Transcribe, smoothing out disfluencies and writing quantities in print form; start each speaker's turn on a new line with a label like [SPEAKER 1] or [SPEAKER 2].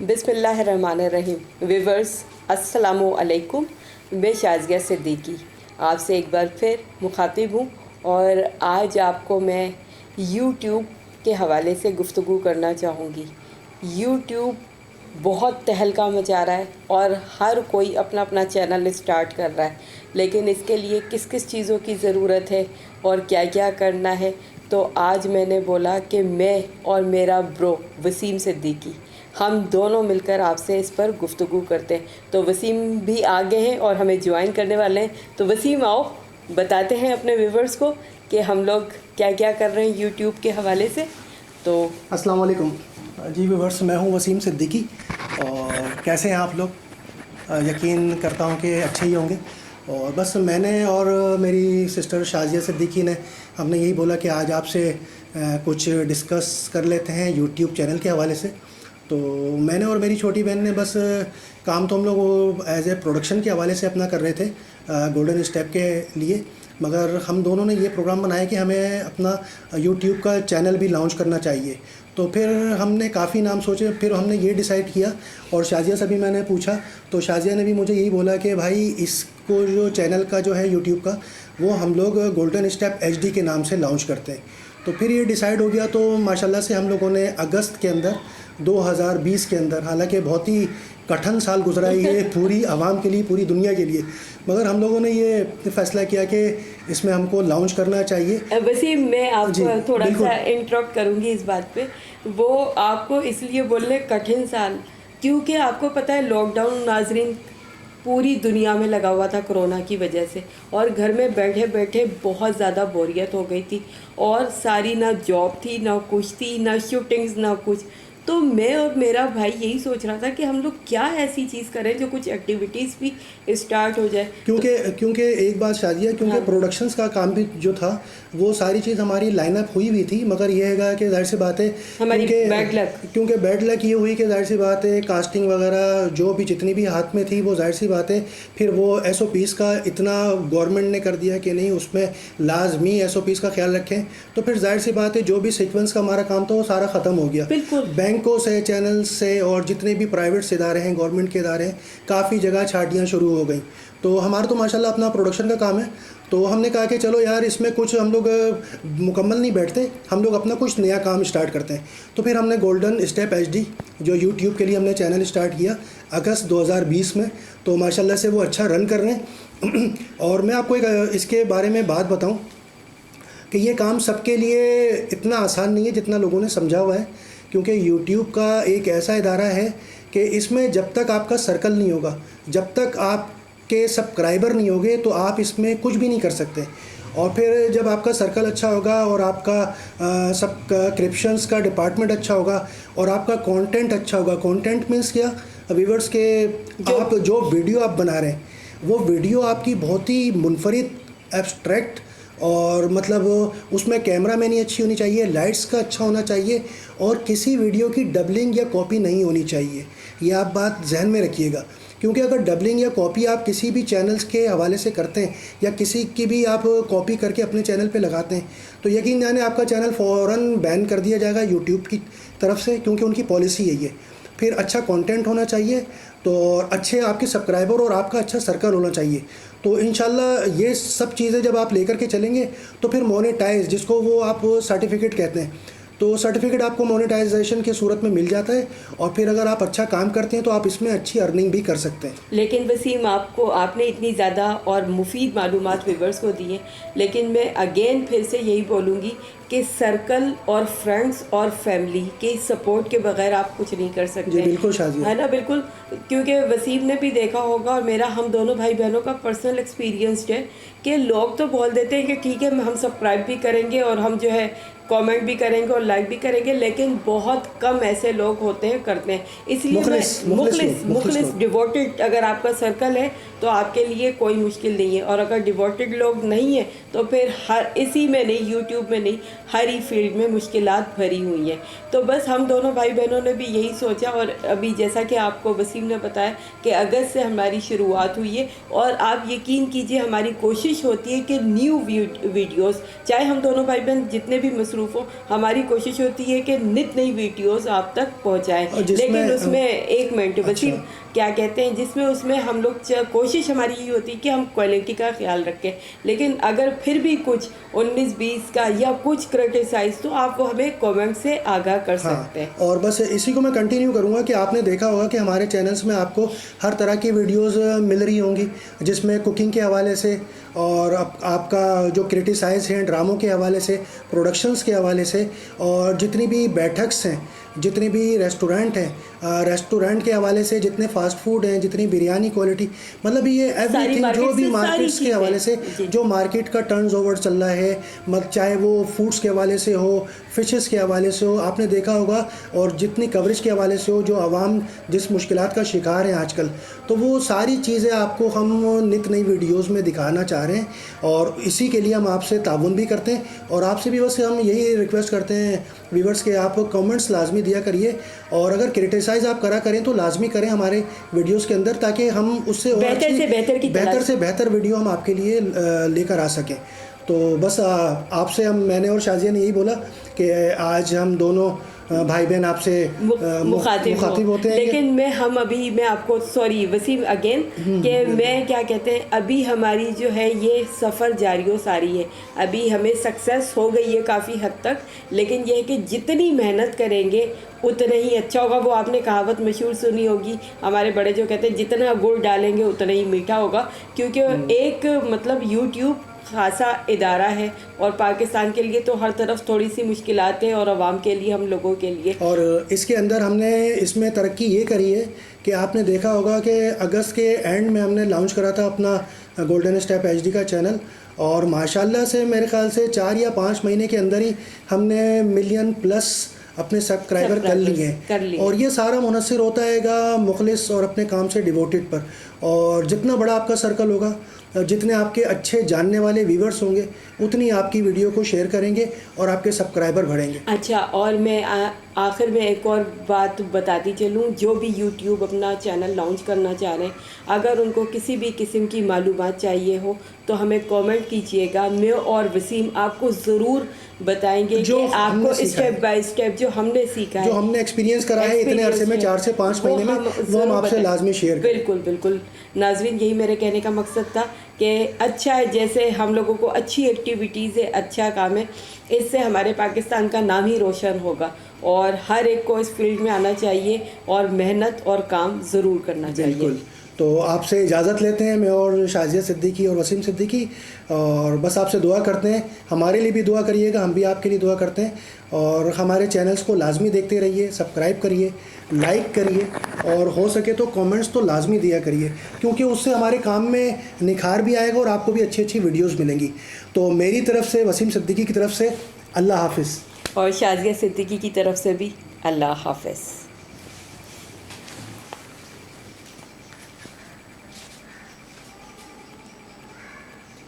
[SPEAKER 1] बिस्मिल्लाहिर्रहमानिर्रहीम। व्यूवर्स अस्सलामु अलैकुम। मैं शाज़िया सिद्दीकी आपसे एक बार फिर मुखातिब हूँ और आज आपको मैं यूट्यूब के हवाले से गुफ्तगू करना चाहूँगी। यूट्यूब बहुत तहलका मचा रहा है और हर कोई अपना अपना चैनल स्टार्ट कर रहा है, लेकिन इसके लिए किस किस चीज़ों की ज़रूरत है और क्या क्या करना है, तो आज मैंने बोला कि मैं और मेरा ब्रो वसीम सिद्दीकी हम दोनों मिलकर आपसे इस पर गुफ्तगू करते हैं। तो वसीम भी आगे हैं और हमें ज्वाइन करने वाले हैं। तो वसीम आओ, बताते हैं अपने व्यूवर्स को कि हम लोग क्या क्या कर रहे हैं यूट्यूब के हवाले से। तो
[SPEAKER 2] अस्सलाम वालेकुम जी व्यूवर्स, मैं हूं वसीम सिद्दीकी और कैसे हैं आप लोग? यकीन करता हूं कि अच्छे ही होंगे। और बस मैंने और मेरी सिस्टर शाज़िया सिद्दीकी ने हमने यही बोला कि आज आपसे कुछ डिस्कस कर लेते हैं यूट्यूब चैनल के हवाले से। तो मैंने और मेरी छोटी बहन ने बस काम तो हम लोग एज ए प्रोडक्शन के हवाले से अपना कर रहे थे गोल्डन स्टेप के लिए, मगर हम दोनों ने ये प्रोग्राम बनाया कि हमें अपना यूट्यूब का चैनल भी लॉन्च करना चाहिए। तो फिर हमने काफ़ी नाम सोचे, फिर हमने ये डिसाइड किया और शाज़िया से भी मैंने पूछा, तो शाज़िया ने भी मुझे यही बोला कि भाई इसको जो चैनल का जो है यूट्यूब का, वो हम लोग गोल्डन स्टेप HD के नाम से लॉन्च करते हैं। तो फिर ये डिसाइड हो गया। तो माशाल्लाह से हम लोगों ने अगस्त के अंदर 2020 के अंदर, हालांकि बहुत ही कठिन साल गुजरा है ये पूरी आवाम के लिए, पूरी दुनिया के लिए, मगर हम लोगों ने ये फैसला किया कि इसमें हमको लॉन्च करना चाहिए।
[SPEAKER 1] वसीम, मैं आपको थोड़ा सा इंटरप्ट करूंगी इस बात पे। वो आपको इसलिए बोल रहे कठिन साल, क्योंकि आपको पता है लॉकडाउन नाजरीन पूरी दुनिया में लगा हुआ था कोरोना की वजह से, और घर में बैठे बैठे बहुत ज़्यादा बोरियत हो गई थी और सारी ना जॉब थी, ना कुछ थी, ना शूटिंग्स, ना कुछ। तो मैं और मेरा भाई यही सोच रहा था कि हम लोग क्या ऐसी चीज़ करें जो कुछ एक्टिविटीज़ भी स्टार्ट हो जाए।
[SPEAKER 2] क्योंकि एक बात शाज़िया, क्योंकि
[SPEAKER 1] हाँ।
[SPEAKER 2] प्रोडक्शंस का काम भी जो था वो सारी चीज़ हमारी लाइनअप हुई भी थी, मगर ये है कि जाहिर सी बात है
[SPEAKER 1] हमारी बैड लक,
[SPEAKER 2] क्योंकि बैड लक ये हुई कि जाहिर सी बात है कास्टिंग वगैरह जो भी जितनी भी हाथ में थी वो जाहिर सी बात है फिर वो SOPs का इतना गवर्नमेंट ने कर दिया कि नहीं, उसमें लाजमी SOPs का ख्याल रखें। तो फिर जाहिर सी बात है जो भी सीक्वेंस का हमारा काम था वो सारा ख़त्म हो गया।
[SPEAKER 1] बिल्कुल।
[SPEAKER 2] बैंकों से, चैनल से और जितने भी प्राइवेट इदारे हैं, गवर्नमेंट के इदारे हैं, काफ़ी जगह छाटियाँ शुरू हो गई। तो हमारा तो माशाल्लाह अपना प्रोडक्शन का काम है, तो हमने कहा कि चलो यार इसमें कुछ हम लोग मुकम्मल नहीं बैठते, हम लोग अपना कुछ नया काम स्टार्ट करते हैं। तो फिर हमने गोल्डन स्टेप HD जो यूट्यूब के लिए हमने चैनल स्टार्ट किया अगस्त 2020 में। तो माशाल्लाह से वो अच्छा रन कर रहे हैं। और मैं आपको एक इसके बारे में बात बताऊं कि ये काम सबके लिए इतना आसान नहीं है जितना लोगों ने समझा हुआ है, क्योंकि यूट्यूब का एक ऐसा इदारा है कि इसमें जब तक आपका सर्कल नहीं होगा, जब तक आपके सब्सक्राइबर नहीं होंगे, तो आप इसमें कुछ भी नहीं कर सकते। और फिर जब आपका सर्कल अच्छा होगा और आपका सब्सक्रिप्शंस का डिपार्टमेंट अच्छा होगा और आपका कंटेंट अच्छा होगा, कंटेंट मीन्स क्या, व्यूअर्स के आप जो वीडियो आप बना रहे हैं वो वीडियो आपकी बहुत ही मुनफरिद, एब्स्ट्रैक्ट, और मतलब उसमें कैमरा मैनी अच्छी होनी चाहिए, लाइट्स का अच्छा होना चाहिए, और किसी वीडियो की डबलिंग या कॉपी नहीं होनी चाहिए। ये आप बात जहन में रखिएगा, क्योंकि अगर डबलिंग या कॉपी आप किसी भी चैनल्स के हवाले से करते हैं या किसी की भी आप कॉपी करके अपने चैनल पे लगाते हैं, तो यकीन जाने आपका चैनल फ़ौरन बैन कर दिया जाएगा यूट्यूब की तरफ से, क्योंकि उनकी पॉलिसी यही है। फिर अच्छा कंटेंट होना चाहिए, तो अच्छे आपके सब्सक्राइबर और आपका अच्छा सर्कल होना चाहिए। तो इंशाल्लाह ये सब चीज़ें जब आप लेकर के चलेंगे तो फिर मोनेटाइज, जिसको वो आप सर्टिफिकेट कहते हैं, तो सर्टिफिकेट आपको मोनेटाइजेशन की सूरत में मिल जाता है, और फिर अगर आप अच्छा काम करते हैं तो आप इसमें अच्छी अर्निंग भी कर सकते हैं।
[SPEAKER 1] लेकिन वसीम, आपने इतनी ज़्यादा और मुफीद मालूमात व्यूअर्स को दी हैं, लेकिन मैं अगेन फिर से यही बोलूँगी कि सर्कल और फ्रेंड्स और फैमिली के सपोर्ट के बगैर आप कुछ नहीं कर सकते।
[SPEAKER 2] जी बिल्कुल शाज़िया,
[SPEAKER 1] है ना, बिल्कुल। क्योंकि वसीम ने भी देखा होगा और मेरा, हम दोनों भाई बहनों का पर्सनल एक्सपीरियंस है कि लोग तो बोल देते हैं कि ठीक है हम सब्सक्राइब भी करेंगे और हम जो है कमेंट भी करेंगे और लाइक भी करेंगे, लेकिन बहुत कम ऐसे लोग होते हैं करते हैं। इसलिए मुखलिस डिवोटेड अगर आपका सर्कल है तो आपके लिए कोई मुश्किल नहीं है, और अगर डिवोटेड लोग नहीं है तो फिर हर इसी में नहीं, यूट्यूब में नहीं, हर ही फील्ड में मुश्किलात भरी हुई हैं। तो बस हम दोनों भाई बहनों ने भी यही सोचा, और अभी जैसा कि आपको वसीम ने बताया कि अगस्त से हमारी शुरुआत हुई है, और आप यकीन कीजिए हमारी कोशिश होती है कि न्यू वीडियोस, चाहे हम दोनों भाई बहन जितने भी मसरूफ़ हो, हमारी कोशिश होती है कि नित नई वीडियोस आप तक पहुंचाएं। लेकिन उसमें एक मिनट वसीम, क्या कहते हैं, जिसमें उसमें हम लोग कोशिश हमारी ये होती है कि हम क्वालिटी का ख्याल रखें, लेकिन अगर फिर भी कुछ 19-20 का या कुछ क्रिटिसाइज, तो आप वो हमें कमेंट से आगाह कर सकते हैं।
[SPEAKER 2] और बस इसी को मैं कंटिन्यू करूँगा कि आपने देखा होगा कि हमारे चैनल्स में आपको हर तरह की वीडियोस मिल रही होंगी, जिसमें कुकिंग के हवाले से और आपका जो क्रिटिसाइज हैं ड्रामों के हवाले से, प्रोडक्शंस के हवाले से, और जितनी भी बैठक्स हैं, जितने भी रेस्टोरेंट हैं, रेस्टोरेंट के हवाले से, जितने फास्ट फूड हैं, जितनी बिरयानी क्वालिटी, मतलब ये एवरीथिंग जो भी मार्केट्स के हवाले से, जो मार्केट का टर्न्स ओवर चल रहा है, चाहे वो फूड्स के हवाले से हो, फिशेस के हवाले से हो, आपने देखा होगा, और जितनी कवरेज के हवाले से हो, जो आवाम जिस मुश्किलात का शिकार है आजकल, तो वो सारी चीज़ें आपको हम नित नई वीडियोज़ में दिखाना चाह रहे हैं। और इसी के लिए हम आपसे ताउन भी करते हैं, और आपसे भी बस हम यही रिक्वेस्ट करते हैं व्यूवर्स के, आप कमेंट्स लाजमी दिया करिए, और अगर क्रिटिसाइज़ आप करें तो लाजमी करें हमारे वीडियोस के अंदर, ताकि हम उससे बेहतर से बेहतर वीडियो हम आपके लिए लेकर आ सकें। तो बस आपसे मैंने और शाजिया ने यही बोला कि आज हम दोनों भाई बहन आपसे मुखातिब होते हैं,
[SPEAKER 1] लेकिन मैं आपको सॉरी वसीम अगेन कि मैं क्या कहते हैं, अभी हमारी जो है ये सफ़र जारी सारी है, अभी हमें सक्सेस हो गई है काफ़ी हद तक, लेकिन यह है कि जितनी मेहनत करेंगे उतना ही अच्छा होगा। वो आपने कहावत मशहूर सुनी होगी, हमारे बड़े जो कहते हैं जितना गुड़ डालेंगे उतना ही मीठा होगा, क्योंकि एक मतलब यूट्यूब खासा इदारा है, और पाकिस्तान के लिए तो हर तरफ थोड़ी सी मुश्किलात है, और आवाम के लिए, हम लोगों के लिए।
[SPEAKER 2] और इसके अंदर हमने इसमें तरक्की ये करी है कि आपने देखा होगा कि अगस्त के एंड में हमने लॉन्च करा था अपना गोल्डन स्टेप HD का चैनल, और माशाल्लाह से मेरे ख्याल से 4 या 5 महीने के अंदर ही हमने मिलियन प्लस अपने सब्सक्राइबर कर लिए हैं। और ये सारा मुनस्सिर होता हैगा मुखलिस और अपने काम से डिवोटेड पर, और जितना बड़ा आपका सर्कल होगा, जितने आपके अच्छे जानने वाले व्यूवर्स होंगे, उतनी आपकी वीडियो को शेयर करेंगे और आपके सब्सक्राइबर बढ़ेंगे।
[SPEAKER 1] अच्छा, और मैं आखिर में एक और बात बताती चलूँ, जो भी यूट्यूब अपना चैनल लॉन्च करना चाह रहे हैं, अगर उनको किसी भी किस्म की मालूमात चाहिए हो तो हमें कमेंट कीजिएगा। मैं और वसीम आपको ज़रूर बताएंगे कि आपको स्टेप बाय स्टेप जो हमने सीखा है,
[SPEAKER 2] जो हमने एक्सपीरियंस करा है इतने अरसे में, 4 से 5 महीने में, वो हम आपसे लाजमी शेयर करें।
[SPEAKER 1] बिल्कुल बिल्कुल नाज़रीन, यही मेरे कहने का मकसद था कि अच्छा है, जैसे हम लोगों को अच्छी एक्टिविटीज़ है, अच्छा काम है, इससे हमारे पाकिस्तान का नाम ही रोशन होगा, और हर एक को इस फील्ड में आना चाहिए और मेहनत और काम ज़रूर करना चाहिए।
[SPEAKER 2] बिल्कुल। तो आपसे इजाज़त लेते हैं, मैं और शाजिया सिद्दीकी और वसीम सिद्दीकी, और बस आपसे दुआ करते हैं, हमारे लिए भी दुआ करिएगा, हम भी आपके लिए दुआ करते हैं, और हमारे चैनल्स को लाजमी देखते रहिए, सब्सक्राइब करिए, लाइक करिए, और हो सके तो कमेंट्स तो लाजमी दिया करिए, क्योंकि उससे हमारे काम में निखार भी आएगा और आपको भी अच्छी अच्छी वीडियोज़ मिलेंगी। तो मेरी तरफ से, वसीम सिद्दीकी की तरफ से, अल्लाह हाफिज़,
[SPEAKER 1] और शाजिया सिद्दीकी की तरफ से भी अल्लाह हाफिज़।